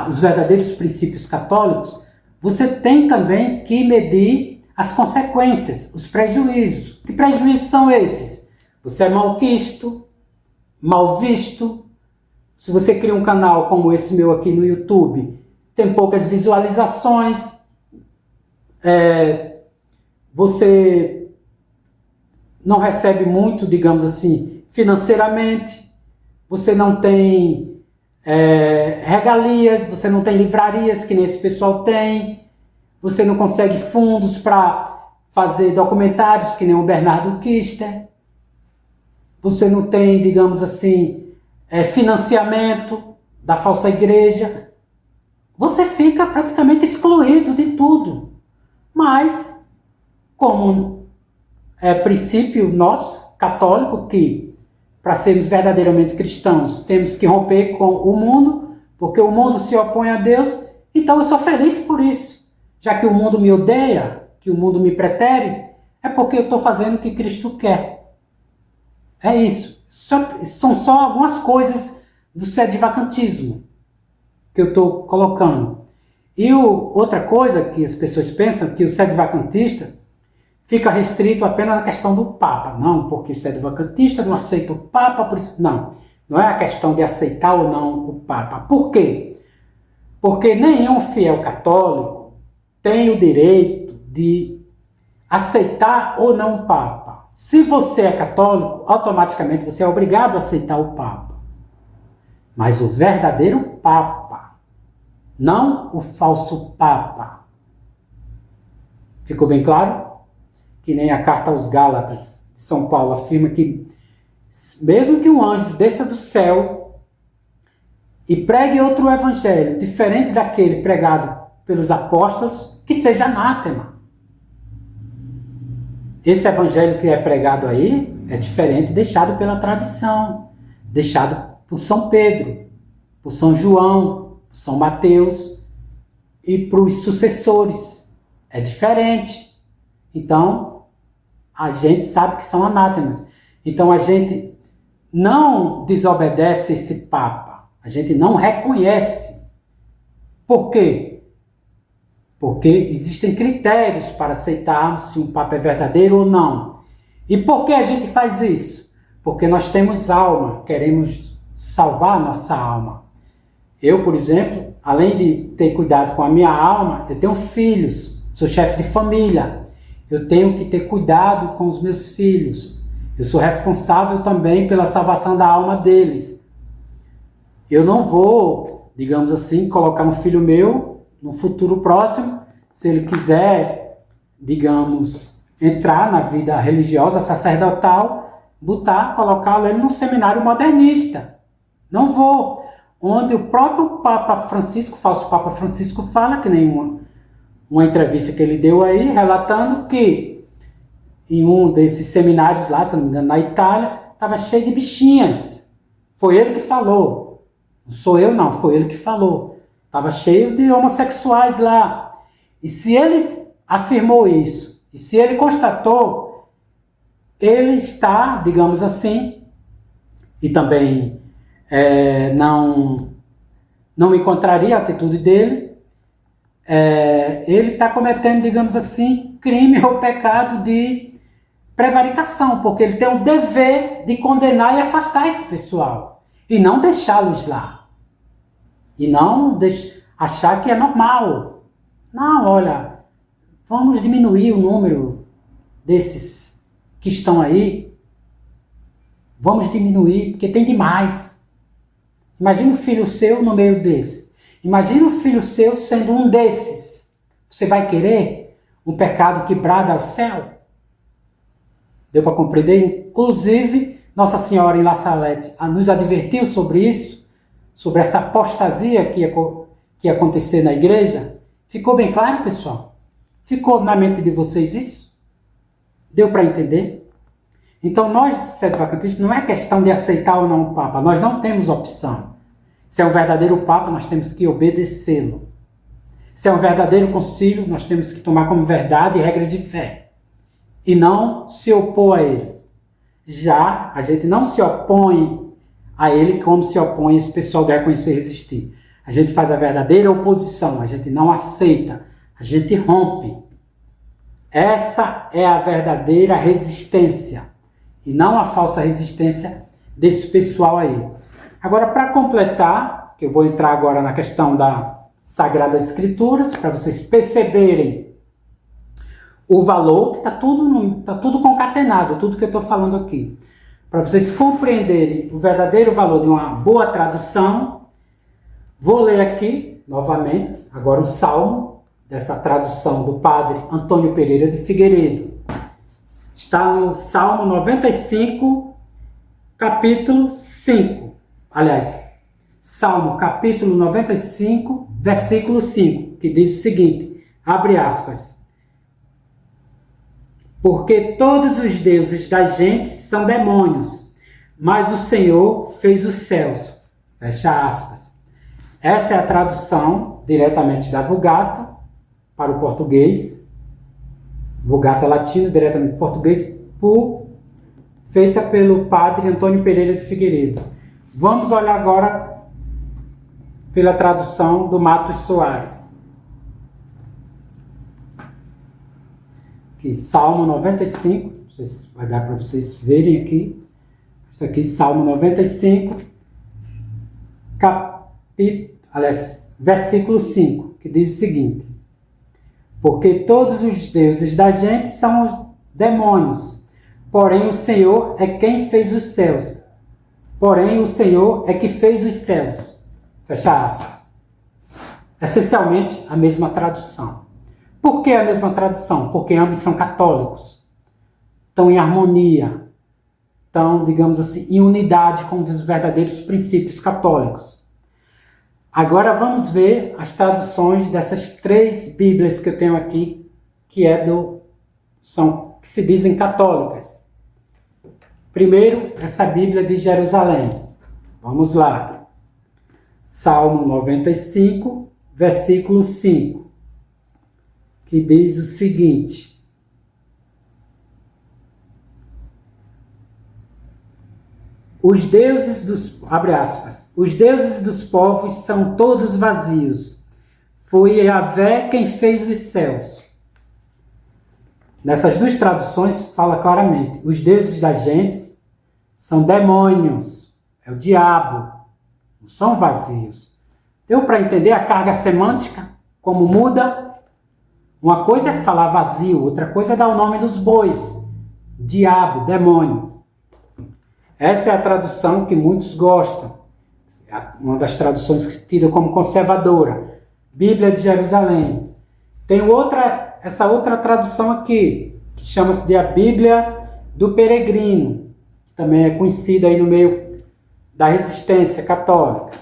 os verdadeiros princípios católicos, você tem também que medir as consequências, os prejuízos. Que prejuízos são esses? Você é malquisto, mal visto. Se você cria um canal como esse meu aqui no YouTube, tem poucas visualizações, você não recebe muito, digamos assim, financeiramente, você não tem regalias, você não tem livrarias que nem esse pessoal tem, você não consegue fundos para fazer documentários que nem o Bernardo Kister, você não tem, digamos assim, financiamento da falsa igreja, você fica praticamente excluído de tudo. Mas, como é princípio nosso, católico, que para sermos verdadeiramente cristãos temos que romper com o mundo, porque o mundo se opõe a Deus, então eu sou feliz por isso. Já que o mundo me odeia, que o mundo me pretere, é porque eu estou fazendo o que Cristo quer. É isso. São só algumas coisas do sedevacantismo que eu estou colocando. E outra coisa que as pessoas pensam, que o sedevacantista fica restrito apenas à questão do Papa. Não, porque o sedevacantista não aceita o Papa, por isso. Não é a questão de aceitar ou não o Papa. Por quê? Porque nenhum fiel católico tem o direito de aceitar ou não o Papa. Se você é católico, automaticamente você é obrigado a aceitar o Papa. Mas o verdadeiro Papa, não o falso Papa. Ficou bem claro? Que nem a carta aos Gálatas de São Paulo afirma que mesmo que um anjo desça do céu e pregue outro evangelho diferente daquele pregado pelos apóstolos, que seja anátema. Esse evangelho que é pregado aí é diferente, deixado pela tradição, deixado por São Pedro, por São João, por São Mateus e para os sucessores. É diferente. Então, a gente sabe que são anátemas. Então, a gente não desobedece esse Papa. A gente não reconhece. Por quê? Porque existem critérios para aceitarmos se um Papa é verdadeiro ou não. E por que a gente faz isso? Porque nós temos alma, queremos salvar nossa alma. Eu, por exemplo, além de ter cuidado com a minha alma, eu tenho filhos, sou chefe de família. Eu tenho que ter cuidado com os meus filhos. Eu sou responsável também pela salvação da alma deles. Eu não vou, digamos assim, colocar um filho meu no futuro próximo, se ele quiser, digamos, entrar na vida religiosa, sacerdotal, colocá-lo ele num seminário modernista. Não vou. Onde o próprio Papa Francisco, falso Papa Francisco, fala, que nem uma entrevista que ele deu aí, relatando que em um desses seminários lá, se não me engano, na Itália, estava cheio de bichinhas. Foi ele que falou. Não sou eu, não. Foi ele que falou. Estava cheio de homossexuais lá. E se ele afirmou isso, e se ele constatou, ele está, digamos assim, e também não encontraria a atitude dele, ele está cometendo, digamos assim, crime ou pecado de prevaricação, porque ele tem o dever de condenar e afastar esse pessoal, e não deixá-los lá, e não achar que é normal. Não, olha, vamos diminuir o número desses que estão aí, vamos diminuir, porque tem demais. Imagina um filho seu no meio desse. Imagina um filho seu sendo um desses. Você vai querer um pecado que brada ao céu? Deu para compreender? Inclusive, Nossa Senhora em La Salette nos advertiu sobre isso, sobre essa apostasia que ia acontecer na igreja. Ficou bem claro, pessoal? Ficou na mente de vocês isso? Deu para entender? Então, nós, sedevacantistas, não é questão de aceitar ou não o Papa. Nós não temos opção. Se é um verdadeiro Papa, nós temos que obedecê-lo. Se é um verdadeiro concílio, nós temos que tomar como verdade e regra de fé. E não se opor a ele. Já a gente não se opõe a ele como se opõe esse pessoal do Reconhecer e Resistir. A gente faz a verdadeira oposição. A gente não aceita. A gente rompe. Essa é a verdadeira resistência. E não a falsa resistência desse pessoal aí. Agora, para completar, que eu vou entrar agora na questão das Sagradas Escrituras, para vocês perceberem o valor, que está tudo concatenado, tudo que eu estou falando aqui. Para vocês compreenderem o verdadeiro valor de uma boa tradução, vou ler aqui, novamente, agora um salmo, dessa tradução do padre Antônio Pereira de Figueiredo. Está no Salmo 95, capítulo 5. Aliás, Salmo capítulo 95, versículo 5, que diz o seguinte, abre aspas, porque todos os deuses da gente são demônios, mas o Senhor fez os céus. Fecha aspas. Essa é a tradução diretamente da Vulgata para o português, Vulgata Latina, diretamente do português, feita pelo padre Antônio Pereira de Figueiredo. Vamos olhar agora pela tradução do Matos Soares. Aqui, Salmo 95, vai dar para vocês verem aqui. Isso aqui, Salmo 95, versículo 5, que diz o seguinte, porque todos os deuses da gente são os demônios, porém o Senhor é quem fez os céus. Porém o Senhor é que fez os céus. Fecha aspas. Essencialmente a mesma tradução. Por que a mesma tradução? Porque ambos são católicos. Estão em harmonia. Estão, digamos assim, em unidade com os verdadeiros princípios católicos. Agora vamos ver as traduções dessas 3 Bíblias que eu tenho aqui, que se dizem católicas. Primeiro, essa Bíblia de Jerusalém. Vamos lá. Salmo 95, versículo 5, que diz o seguinte, abre aspas, os deuses dos povos são todos vazios. Foi Yahvé quem fez os céus. Nessas 2 traduções fala claramente, os deuses da gente são demônios, é o diabo, não são vazios. Deu para entender a carga semântica? Como muda? Uma coisa é falar vazio, outra coisa é dar o nome dos bois. Diabo, demônio. Essa é a tradução que muitos gostam. Uma das traduções tida como conservadora. Bíblia de Jerusalém. Tem essa outra tradução aqui, que chama-se de a Bíblia do Peregrino. Que também é conhecida aí no meio da resistência católica.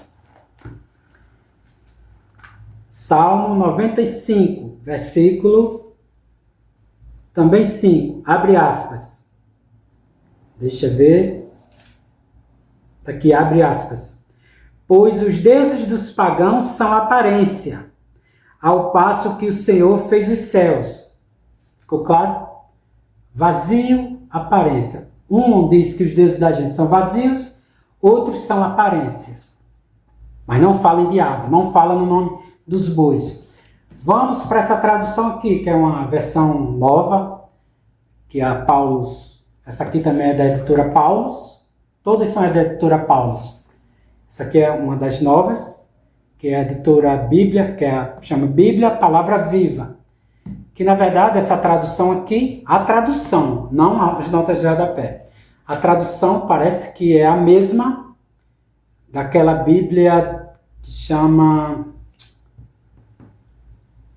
Salmo 95, versículo também 5, abre aspas. Deixa eu ver. Está aqui, abre aspas. Pois os deuses dos pagãos são aparência, ao passo que o Senhor fez os céus. Ficou claro? Vazio, aparência. Um diz que os deuses da gente são vazios, outros são aparências. Mas não fala em diabo, não fala no nome dos bois. Vamos para essa tradução aqui, que é uma versão nova, que é a Paulus. Essa aqui também é da editora Paulus. Todas são da editora Paulus. Essa aqui é uma das novas, que é a editora Bíblia, chama Bíblia Palavra Viva. Que na verdade essa tradução aqui, a tradução, não as notas de rodapé. A tradução parece que é a mesma daquela Bíblia que chama...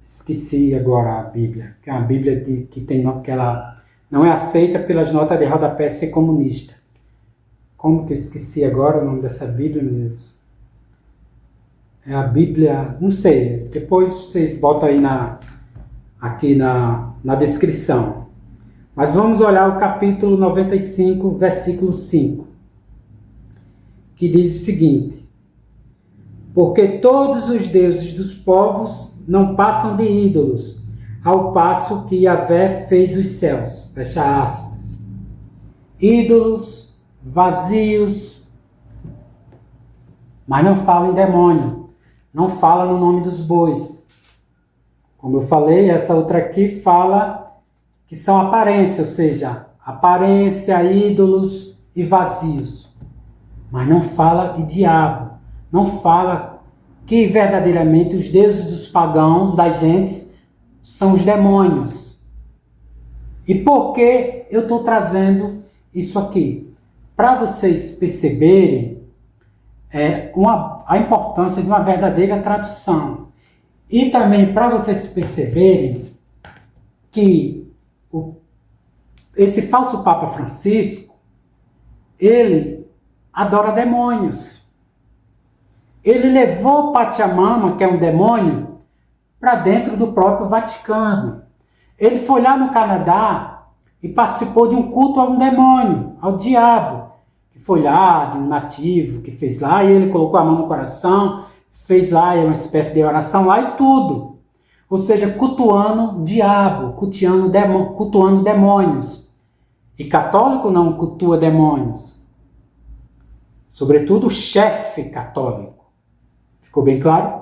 Esqueci agora a Bíblia, que é uma Bíblia que ela não é aceita pelas notas de rodapé ser comunista. Como que eu esqueci agora o nome dessa Bíblia, meu Deus? É a Bíblia, não sei, depois vocês botam aí aqui na descrição. Mas vamos olhar o capítulo 95, versículo 5, que diz o seguinte: porque todos os deuses dos povos não passam de ídolos, ao passo que Yahvé fez os céus. Fecha aspas. Ídolos vazios, mas não fala em demônio, não fala no nome dos bois. Como eu falei, essa outra aqui fala que são aparência, ou seja, aparência, ídolos e vazios. Mas não fala de diabo, não fala que verdadeiramente os deuses dos pagãos, das gentes, são os demônios. E por que eu estou trazendo isso aqui? Para vocês perceberem a importância de uma verdadeira tradução. E também para vocês perceberem que esse falso Papa Francisco, ele adora demônios. Ele levou Pachamama, que é um demônio, para dentro do próprio Vaticano. Ele foi lá no Canadá e participou de um culto a um demônio, ao diabo, que foi lá, de um nativo que fez lá, e ele colocou a mão no coração, fez lá uma espécie de oração lá e tudo. Ou seja, cultuando diabo, cultuando demônios. E católico não cultua demônios. Sobretudo o chefe católico. Ficou bem claro?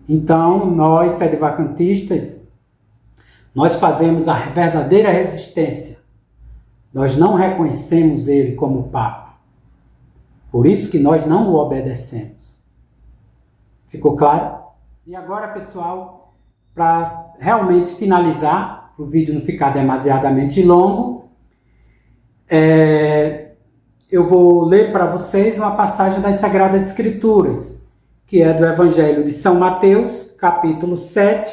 Então, nós, sedevacantistas, nós fazemos a verdadeira resistência. Nós não reconhecemos ele como Papa. Por isso que nós não o obedecemos. Ficou claro? E agora, pessoal, para realmente finalizar, para o vídeo não ficar demasiadamente longo, eu vou ler para vocês uma passagem das Sagradas Escrituras, que é do Evangelho de São Mateus, capítulo 7,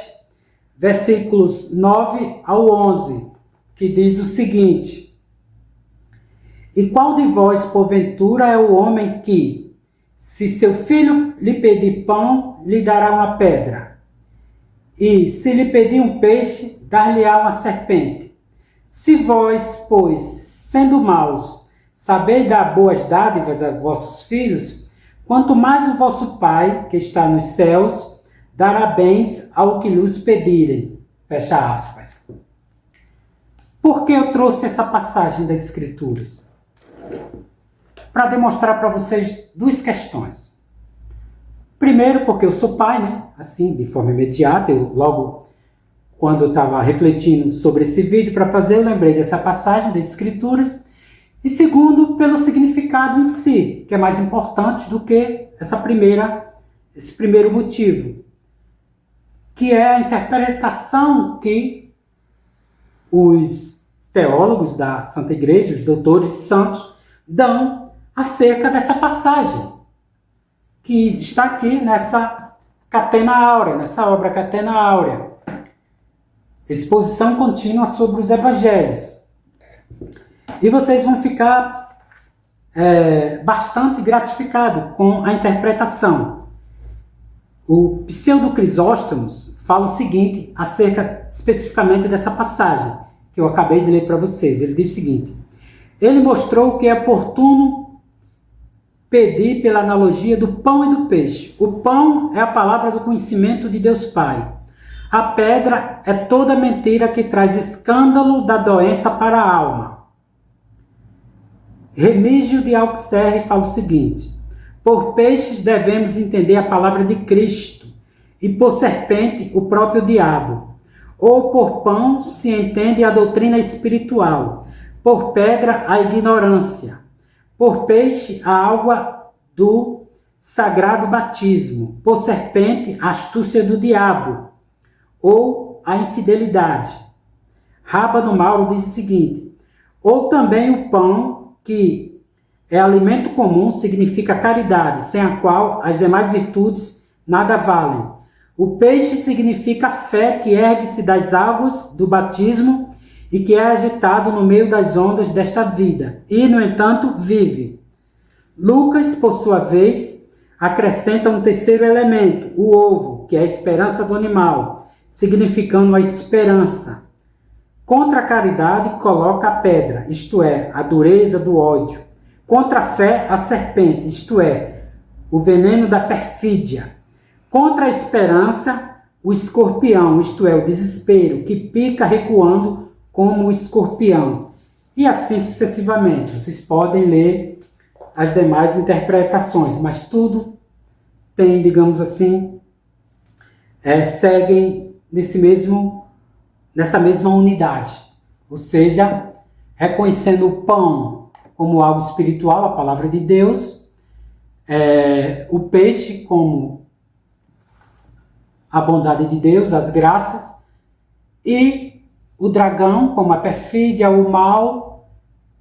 versículos 9 ao 11, que diz o seguinte: e qual de vós, porventura, é o homem que, se seu filho lhe pedir pão, lhe dará uma pedra? E, se lhe pedir um peixe, dar-lhe-á uma serpente? Se vós, pois, sendo maus, sabeis dar boas dádivas a vossos filhos, quanto mais o vosso Pai, que está nos céus, dará bens ao que lhes pedirem. Fecha aspas. Por que eu trouxe essa passagem das Escrituras? Para demonstrar para vocês duas questões. Primeiro, porque eu sou pai, né? Assim, de forma imediata, logo quando eu estava refletindo sobre esse vídeo para fazer, eu lembrei dessa passagem das Escrituras. E segundo, pelo significado em si, que é mais importante do que esse primeiro motivo, que é a interpretação que os teólogos da Santa Igreja, os doutores santos, dão acerca dessa passagem, que está aqui nessa Catena Áurea, nessa obra Catena Áurea. Exposição contínua sobre os Evangelhos. E vocês vão ficar bastante gratificados com a interpretação. O Pseudo Crisóstomo fala o seguinte acerca especificamente dessa passagem, que eu acabei de ler para vocês. Ele diz o seguinte: ele mostrou que é oportuno pedir pela analogia do pão e do peixe. O pão é a palavra do conhecimento de Deus Pai. A pedra é toda mentira que traz escândalo da doença para a alma. Remígio de Albuquerque fala o seguinte: por peixes devemos entender a palavra de Cristo, e por serpente o próprio diabo. Ou por pão se entende a doutrina espiritual, por pedra a ignorância, por peixe a água do sagrado batismo, por serpente a astúcia do diabo, ou a infidelidade. Rábano Mauro diz o seguinte: ou também o pão, que é alimento comum, significa caridade, sem a qual as demais virtudes nada valem. O peixe significa fé que ergue-se das águas do batismo e que é agitado no meio das ondas desta vida, e, no entanto, vive. Lucas, por sua vez, acrescenta um terceiro elemento, o ovo, que é a esperança do animal, significando a esperança. Contra a caridade, coloca a pedra, isto é, a dureza do ódio. Contra a fé, a serpente, isto é, o veneno da perfídia. Contra a esperança, o escorpião, isto é, o desespero, que pica recuando como o escorpião. E assim sucessivamente. Vocês podem ler as demais interpretações, mas tudo tem, digamos assim, seguem nessa mesma unidade. Ou seja, reconhecendo o pão como algo espiritual, a palavra de Deus, o peixe como a bondade de Deus, as graças, e o dragão como a perfídia, o mal,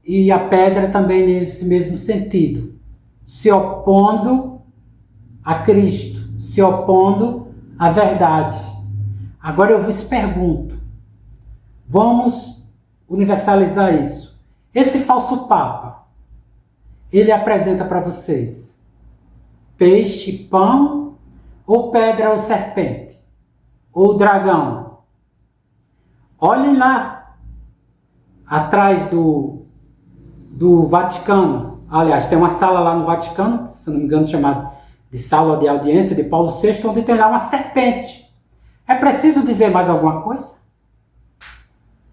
e a pedra também nesse mesmo sentido, se opondo a Cristo, se opondo à verdade. Agora eu vos pergunto, vamos universalizar isso. Esse falso papa, ele apresenta para vocês peixe, pão, ou pedra ou serpente, ou dragão. Olhem lá, atrás do Vaticano. Aliás, tem uma sala lá no Vaticano, se não me engano, chamada de Sala de Audiência de Paulo VI, onde tem lá uma serpente. É preciso dizer mais alguma coisa?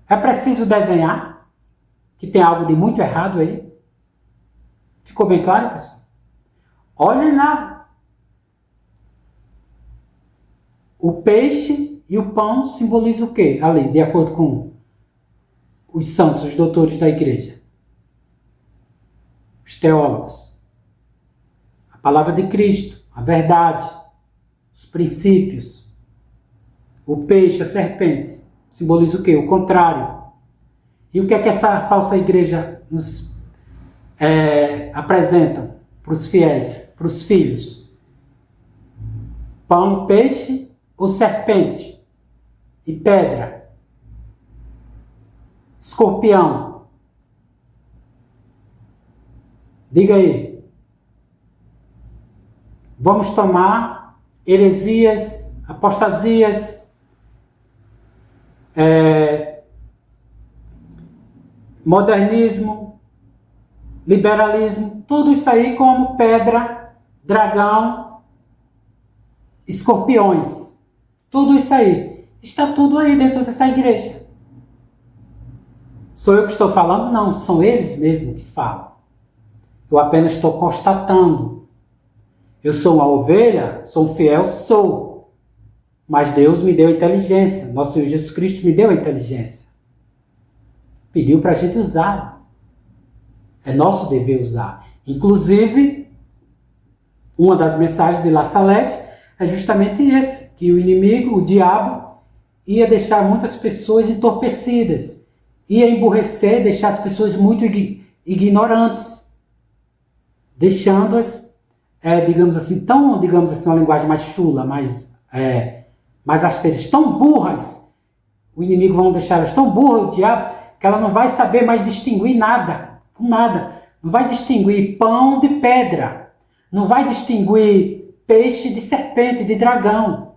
É preciso desenhar que tem algo de muito errado aí? Ficou bem claro, pessoal? Olhem lá. O peixe e o pão simbolizam o quê? Ali, de acordo com os santos, os doutores da igreja. Os teólogos. A palavra de Cristo, a verdade, os princípios. O peixe, a serpente, simboliza o quê? O contrário. E o que é que essa falsa igreja nos apresenta para os fiéis, para os filhos? Pão, peixe ou serpente e pedra? Escorpião. Diga aí. Vamos tomar heresias, apostasias, modernismo, liberalismo, tudo isso aí como pedra, dragão, escorpiões. Tudo isso aí. Está tudo aí dentro dessa igreja. Sou eu que estou falando? Não, são eles mesmos que falam. Eu apenas estou constatando. Eu sou uma ovelha, sou um fiel, sou. Mas Deus me deu inteligência. Nosso Senhor Jesus Cristo me deu a inteligência. Pediu para a gente usar. É nosso dever usar. Inclusive, uma das mensagens de La Salette é justamente esse, que o inimigo, o diabo, ia deixar muitas pessoas entorpecidas, ia emburrecer, deixar as pessoas muito ignorantes, deixando-as, digamos assim, uma linguagem mais chula, mais asteiras, tão burras. O inimigo vai deixar elas tão burras, o diabo, que ela não vai saber mais distinguir nada, com nada. Não vai distinguir pão de pedra, não vai distinguir peixe de serpente, de dragão,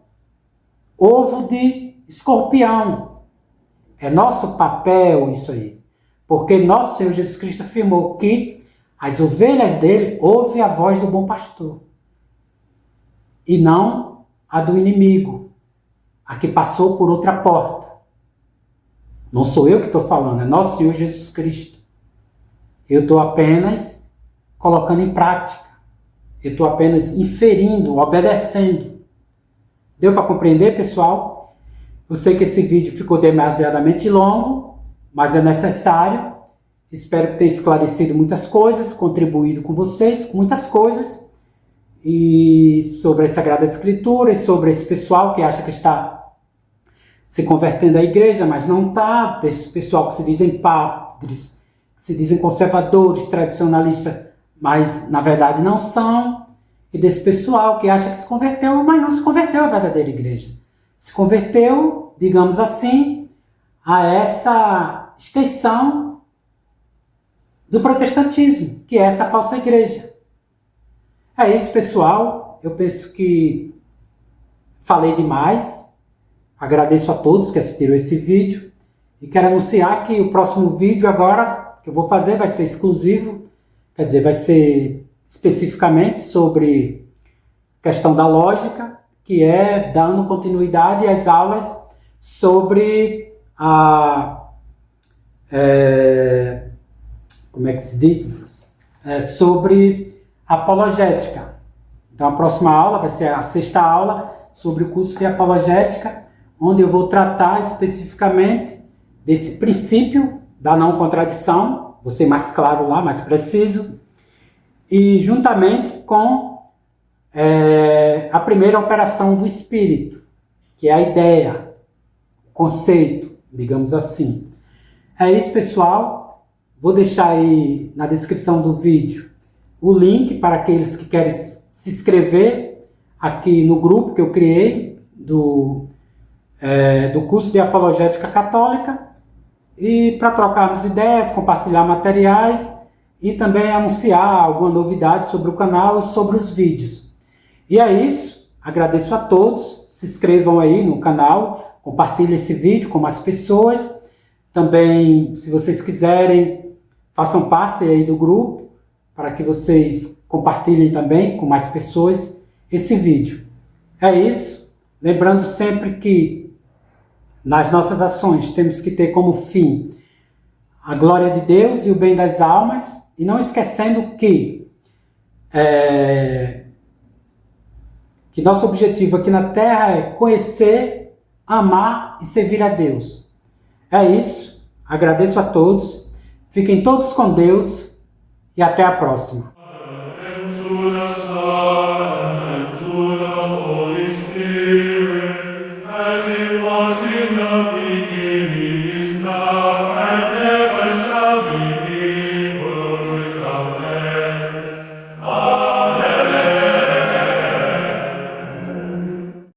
ovo de escorpião. É nosso papel isso aí. Porque nosso Senhor Jesus Cristo afirmou que as ovelhas dele ouvem a voz do bom pastor. E não a do inimigo, a que passou por outra porta. Não sou eu que estou falando, é nosso Senhor Jesus Cristo. Eu estou apenas colocando em prática. Eu estou apenas inferindo, obedecendo. Deu para compreender, pessoal? Eu sei que esse vídeo ficou demasiadamente longo, mas é necessário. Espero que tenha esclarecido muitas coisas, contribuído com vocês com muitas coisas. E sobre a Sagrada Escritura, e sobre esse pessoal que acha que está se convertendo à igreja, mas não está. Desse pessoal que se dizem padres, que se dizem conservadores, tradicionalistas, mas na verdade não são. E desse pessoal que acha que se converteu, mas não se converteu à verdadeira igreja. Se converteu, digamos assim, a essa extensão do protestantismo, que é essa falsa igreja. É isso, pessoal. Eu penso que falei demais. Agradeço a todos que assistiram esse vídeo. E quero anunciar que o próximo vídeo agora que eu vou fazer vai ser exclusivo. Quer dizer, vai ser especificamente sobre questão da lógica, que é dando continuidade às aulas sobre como é que se diz? Sobre apologética. Então a próxima aula vai ser a 6ª aula sobre o curso de apologética, onde eu vou tratar especificamente desse princípio da não contradição, vou ser mais claro lá, mais preciso, e juntamente com a primeira operação do espírito, que é a ideia, o conceito, digamos assim. É isso, pessoal. Vou deixar aí na descrição do vídeo o link para aqueles que querem se inscrever aqui no grupo que eu criei do curso de Apologética Católica, e para trocarmos ideias, compartilhar materiais e também anunciar alguma novidade sobre o canal e sobre os vídeos. E é isso. Agradeço a todos. Se inscrevam aí no canal, compartilhem esse vídeo com mais pessoas. Também, se vocês quiserem, façam parte aí do grupo, para que vocês compartilhem também com mais pessoas esse vídeo. É isso. Lembrando sempre que nas nossas ações temos que ter como fim a glória de Deus e o bem das almas, e não esquecendo que nosso objetivo aqui na Terra é conhecer, amar e servir a Deus. É isso. Agradeço a todos. Fiquem todos com Deus e até a próxima.